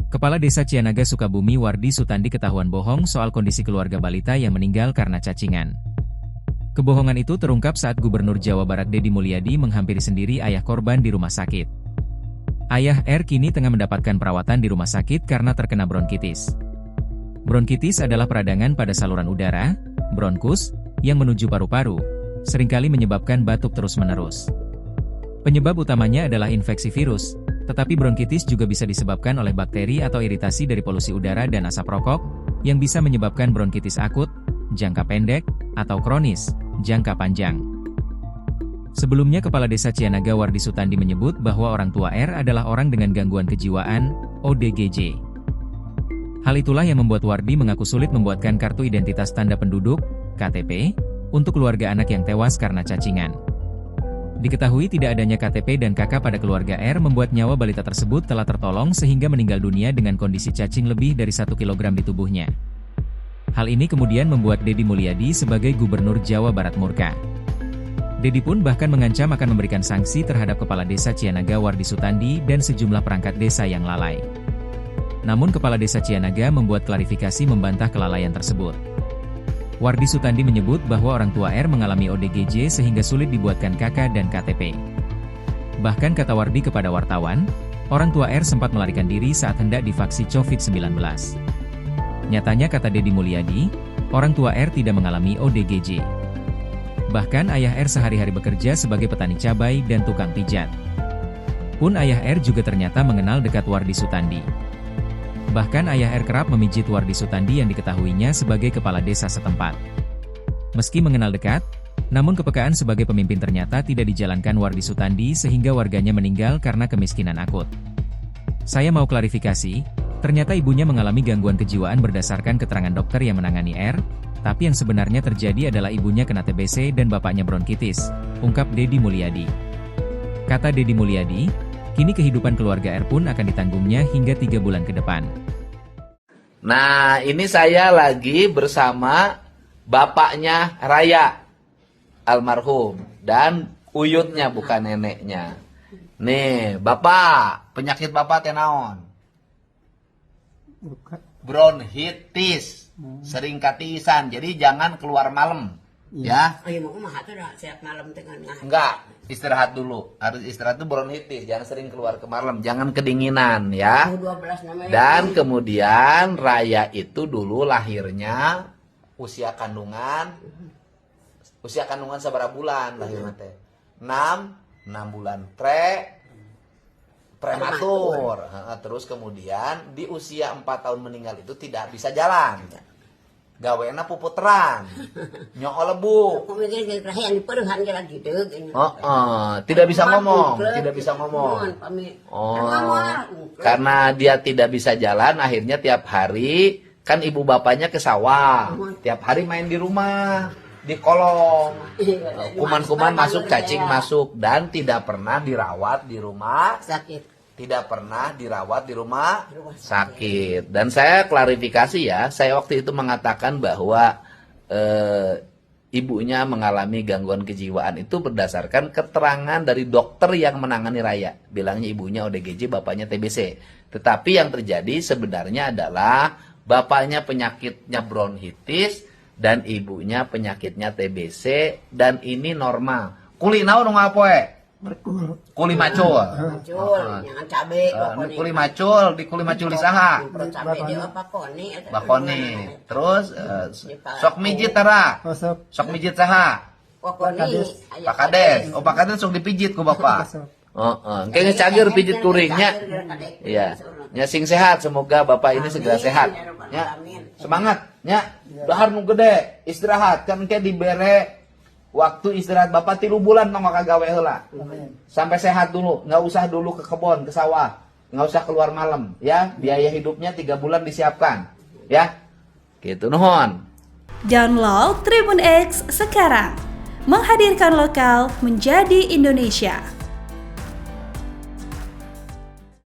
Kepala Desa Cianaga Sukabumi Wardi Sutandi ketahuan bohong soal kondisi keluarga balita yang meninggal karena cacingan. Kebohongan itu terungkap saat Gubernur Jawa Barat Deddy Mulyadi menghampiri sendiri ayah korban di rumah sakit. Ayah R kini tengah mendapatkan perawatan di rumah sakit karena terkena bronkitis. Bronkitis adalah peradangan pada saluran udara, bronkus, yang menuju paru-paru, seringkali menyebabkan batuk terus-menerus. Penyebab utamanya adalah infeksi virus, tetapi bronkitis juga bisa disebabkan oleh bakteri atau iritasi dari polusi udara dan asap rokok, yang bisa menyebabkan bronkitis akut, jangka pendek, atau kronis, jangka panjang. Sebelumnya Kepala Desa Cianaga Wardi Sutandi menyebut bahwa orang tua R adalah orang dengan gangguan kejiwaan, ODGJ. Hal itulah yang membuat Wardi mengaku sulit membuatkan kartu identitas tanda penduduk, KTP, untuk keluarga anak yang tewas karena cacingan. Diketahui tidak adanya KTP dan KK pada keluarga R membuat nyawa balita tersebut telah tertolong sehingga meninggal dunia dengan kondisi cacing lebih dari 1 kg di tubuhnya. Hal ini kemudian membuat Deddy Mulyadi sebagai Gubernur Jawa Barat murka. Deddy pun bahkan mengancam akan memberikan sanksi terhadap Kepala Desa Cianaga Wardi Sutandi dan sejumlah perangkat desa yang lalai. Namun Kepala Desa Cianaga membuat klarifikasi membantah kelalaian tersebut. Wardi Sutandi menyebut bahwa orang tua R mengalami ODGJ sehingga sulit dibuatkan KK dan KTP. Bahkan kata Wardi kepada wartawan, orang tua R sempat melarikan diri saat hendak divaksin COVID-19. Nyatanya kata Deddy Mulyadi, orang tua R tidak mengalami ODGJ. Bahkan ayah R sehari-hari bekerja sebagai petani cabai dan tukang pijat. Pun ayah R juga ternyata mengenal dekat Wardi Sutandi. Bahkan ayah R kerap memijit Wardi Sutandi yang diketahuinya sebagai kepala desa setempat. Meski mengenal dekat, namun kepekaan sebagai pemimpin ternyata tidak dijalankan Wardi Sutandi sehingga warganya meninggal karena kemiskinan akut. Saya mau klarifikasi, ternyata ibunya mengalami gangguan kejiwaan berdasarkan keterangan dokter yang menangani R, tapi yang sebenarnya terjadi adalah ibunya kena TBC dan bapaknya bronkitis, ungkap Deddy Mulyadi. Kata Deddy Mulyadi, kini kehidupan keluarga R pun akan ditanggungnya hingga 3 bulan ke depan. Nah, ini saya lagi bersama bapaknya Raya, almarhum, dan uyutnya bukan neneknya. Nih, bapak, penyakit bapak teh naon? Bronkitis, sering katisan, jadi jangan keluar malam. Ya. Oh iya, mau kumaha tuh dah siap malam tengah. Enggak, istirahat dulu. Harus istirahat tuh bronkitis, jangan sering keluar ke malam, jangan kedinginan ya. 12 namanya. Dan kemudian Raya itu dulu lahirnya usia kandungan sabaraha bulan lahirnya teh? 6 bulan prematur. Terus kemudian di usia 4 tahun meninggal itu tidak bisa jalan. Gawena puputeran, nyok lebu. Tidak bisa ngomong. Karena dia tidak bisa jalan, akhirnya tiap hari kan ibu bapaknya ke sawah, tiap hari main di rumah, di kolong, kuman-kuman masuk, cacing masuk, dan tidak pernah dirawat di rumah sakit. Tidak pernah dirawat di rumah sakit. Dan saya klarifikasi ya, saya waktu itu mengatakan bahwa ibunya mengalami gangguan kejiwaan itu berdasarkan keterangan dari dokter yang menangani Raya. Bilangnya ibunya ODGJ, bapaknya TBC. Tetapi yang terjadi sebenarnya adalah bapaknya penyakitnya bronkitis dan ibunya penyakitnya TBC, dan ini normal. Kulinaw nung apoe? Kuli macul. Jangan cabe. Kuli macul, di kuli macul di saha? Bakoni. Terus sok mijit tara. Sok mijit saha? Pak Kades. Oh, Pak Kades sok dipijit ku Bapak. Kayaknya cager pijit kuringnya. Iya. Nya sing sehat, semoga Bapak ini segera sehat. Ya. Semangat, nya. Dahar nu gede, istirahat kan kayak dibere waktu istirahat Bapak 3 bulan tong kagawe heula. Sampai sehat dulu, nggak usah dulu ke kebun, ke sawah, nggak usah keluar malam, ya. Biaya hidupnya 3 bulan disiapkan, ya. Gitu nuhun. Download Tribun X sekarang, menghadirkan lokal menjadi Indonesia.